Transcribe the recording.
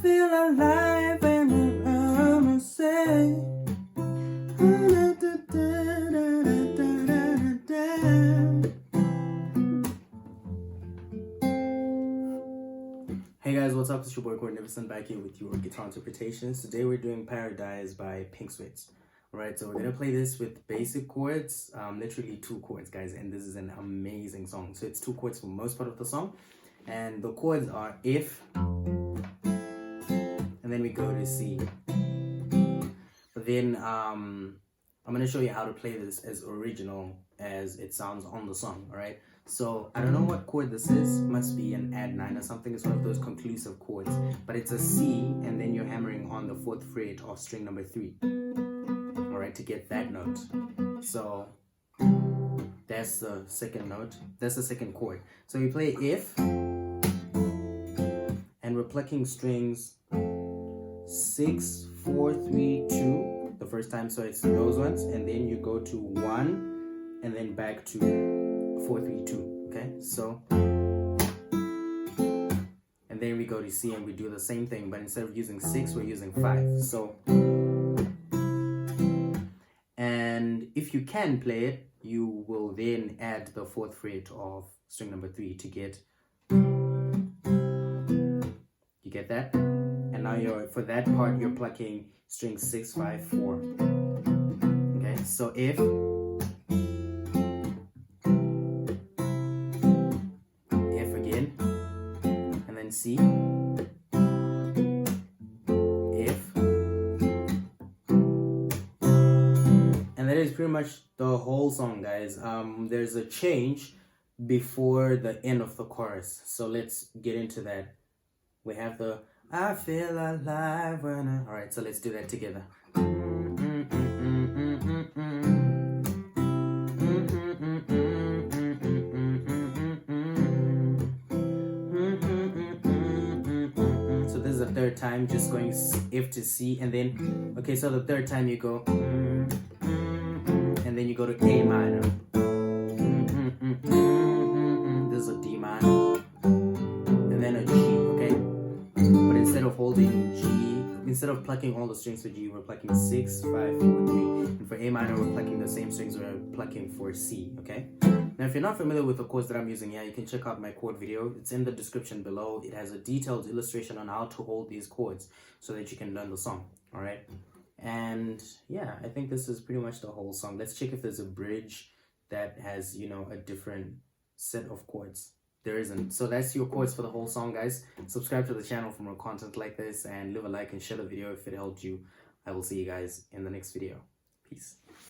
feel alive and I'm say. Hey guys, what's up? It's your boy Chords back here with your guitar interpretations. Today we're doing Paradise by Pink Sweats. Alright, so we're gonna play this with basic chords, literally 2 chords, guys, and this is an amazing song. So it's 2 chords for most part of the song, and the chords are F, and then we go to C. But then I'm gonna show you how to play this as original as it sounds on the song. Alright, so I don't know what chord this is, must be an add 9 or something. It's one of those conclusive chords, but it's a C, and then you're hammering on the 4th fret of string number 3, all right, to get that note. So that's the second note, that's the second chord. So we play F, and we're plucking strings 6, 4, 3, 2 the first time, so it's those ones, and then you go to 1 and then back to 4, 3, 2. Okay, so and then we go to C and we do the same thing, but instead of using 6 we're using 5. So, and if you can play it, you will then add the 4th fret of string number 3 to get, you get that? And now you're, for that part, you're plucking string 6, 5, 4. Okay, so if again, and then C, F, and that is pretty much the whole song, guys. There's a change before the end of the chorus, so let's get into that. We have the I feel alive when I... Alright, so let's do that together. So this is the third time, just going F to C, and then, okay, so the third time you go, and then you go to A minor. This is a D minor, and then a G, okay? But instead of holding G, instead of plucking all the strings for G, we're plucking 6, 5, 4, 3. And for A minor, we're plucking the same strings we're plucking for C, okay? Now, if you're not familiar with the chords that I'm using here, you can check out my chord video. It's in the description below. It has a detailed illustration on how to hold these chords so that you can learn the song, all right? And yeah, I think this is pretty much the whole song. Let's check if there's a bridge that has, you know, a different set of chords. There isn't. So that's your chords for the whole song, guys. Subscribe to the channel for more content like this, and leave a like and share the video if it helped you. I will see you guys in the next video. Peace.